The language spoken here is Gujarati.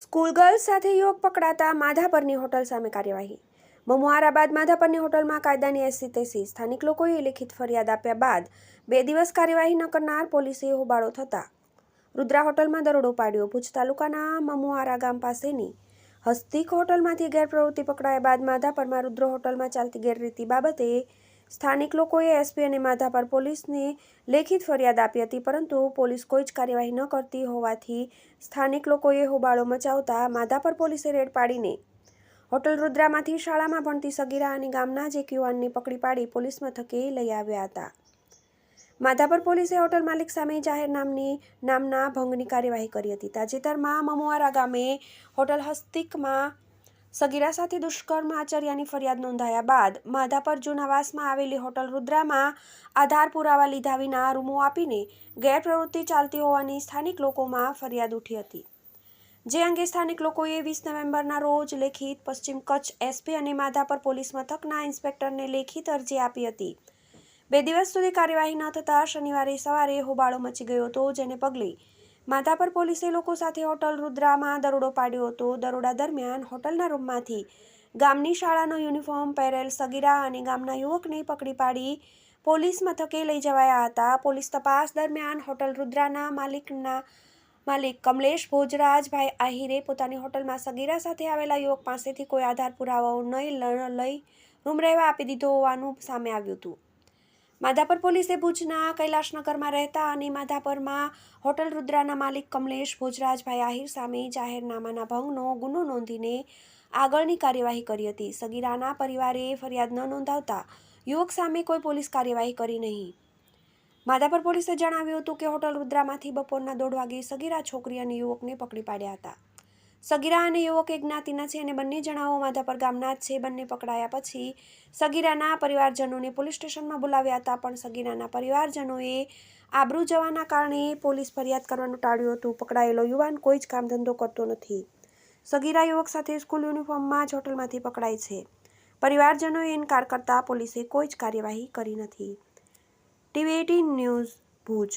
સ્કૂલ ગર્લ્સ સાથે યુવક પકડાતા માધાપરની હોટલ સામે કાર્યવાહી. મમુઆરાબાદ માધાપરની હોટલમાં કાયદાની એસી તેસી. સ્થાનિક લોકોએ લેખિત ફરિયાદ આપ્યા બાદ 2 દિવસ કાર્યવાહી ન કરનાર પોલીસે હોબાળો થતા રુદ્રા હોટલમાં દરોડો પાડ્યો. ભુજ તાલુકાના મમુઆરા ગામ પાસેની હસ્તિક હોટલમાંથી ગેરપ્રવૃત્તિ પકડાયા બાદ માધાપરમાં રુદ્ર હોટલમાં ચાલતી ગેરરીતિ બાબતે સ્થાનિક લોકોએ એસપી અને માધાપર પોલીસને લેખિત ફરિયાદ આપી હતી, પરંતુ પોલીસ કોઈ જ કાર્યવાહી ન કરતી હોવાથી સ્થાનિક લોકોએ હોબાળો મચાવતા માધાપર પોલીસે રેડ પાડીને હોટલ રુદ્રામાંથી શાળામાં ભણતી સગીરા અને ગામના જ એક યુવાનને પકડી પાડી પોલીસ મથકે લઈ આવ્યા હતા. માધાપર પોલીસે હોટલ માલિક સામે જાહેરનામા ભંગની કાર્યવાહી કરી હતી. તાજેતરમાં મમુઆરા ગામે હોટલ હસ્તિકમાં સગીરા સાથે દુષ્કર્મ આચર્યાની ફરિયાદ નોંધાયા બાદ માધાપર જૂનાવાસમાં આવેલી હોટલ રુદ્રામાં આધાર પુરાવા લીધા વિના રૂમો આપીને ગેરપ્રવૃત્તિ ચાલતી હોવાની સ્થાનિક લોકોમાં ફરિયાદ ઉઠી હતી. જે અંગે સ્થાનિક લોકોએ 20 નવેમ્બરના રોજ લેખિત પશ્ચિમ કચ્છ એસપી અને માધાપર પોલીસ મથકના ઇન્સ્પેક્ટરને લેખિત અરજી આપી હતી. 2 દિવસ સુધી કાર્યવાહી ન થતાં શનિવારે સવારે હોબાળો મચી ગયો હતો, જેને પગલે માધાપર પોલીસે લોકો સાથે હોટલ રુદ્રામાં દરોડો પાડ્યો હતો. દરોડા દરમિયાન હોટલના રૂમમાંથી ગામની શાળાનો યુનિફોર્મ પહેરેલ સગીરા અને ગામના યુવકને પકડી પાડી પોલીસ મથકે લઈ જવાયા હતા. પોલીસ તપાસ દરમિયાન હોટલ રુદ્રાના માલિક કમલેશ ભોજરાજભાઈ આહિરે પોતાની હોટલમાં સગીરા સાથે આવેલા યુવક પાસેથી કોઈ આધાર પુરાવાઓ ન લઈ રૂમ રહેવા આપી દીધો હોવાનું સામે આવ્યું હતું. માધાપર પોલીસે ભુજના કૈલાશનગરમાં રહેતા અને માધાપરમાં હોટલ રુદ્રાના માલિક કમલેશ ભોજરાજભાઈ આહિર સામે જાહેરનામાના ભંગનો ગુનો નોંધીને આગળની કાર્યવાહી કરી હતી. સગીરાના પરિવારે ફરિયાદ ન નોંધાવતા યુવક સામે કોઈ પોલીસ કાર્યવાહી કરી નહીં. માધાપર પોલીસે જણાવ્યું હતું કે હોટલ રુદ્રામાંથી બપોરના 1:30 વાગે સગીરા છોકરી અને યુવકને પકડી પાડ્યા હતા. સગીરા અને યુવક એક જ્ઞાતિના છે અને બંને જણાઓ માધાપર ગામના જ છે. બંને પકડાયા પછી સગીરાના પરિવારજનોને પોલીસ સ્ટેશનમાં બોલાવ્યા હતા, પણ સગીરાના પરિવારજનોએ આબરૂ જવાના કારણે પોલીસ ફરિયાદ કરવાનું ટાળ્યું હતું. પકડાયેલો યુવાન કોઈ જ કામ ધંધો કરતો નથી. સગીરા યુવક સાથે સ્કૂલ યુનિફોર્મમાં જ હોટલમાંથી પકડાય છે. પરિવારજનોએ ઇનકાર કરતા પોલીસે કોઈ જ કાર્યવાહી કરી નથી. TV18 news Bhuj.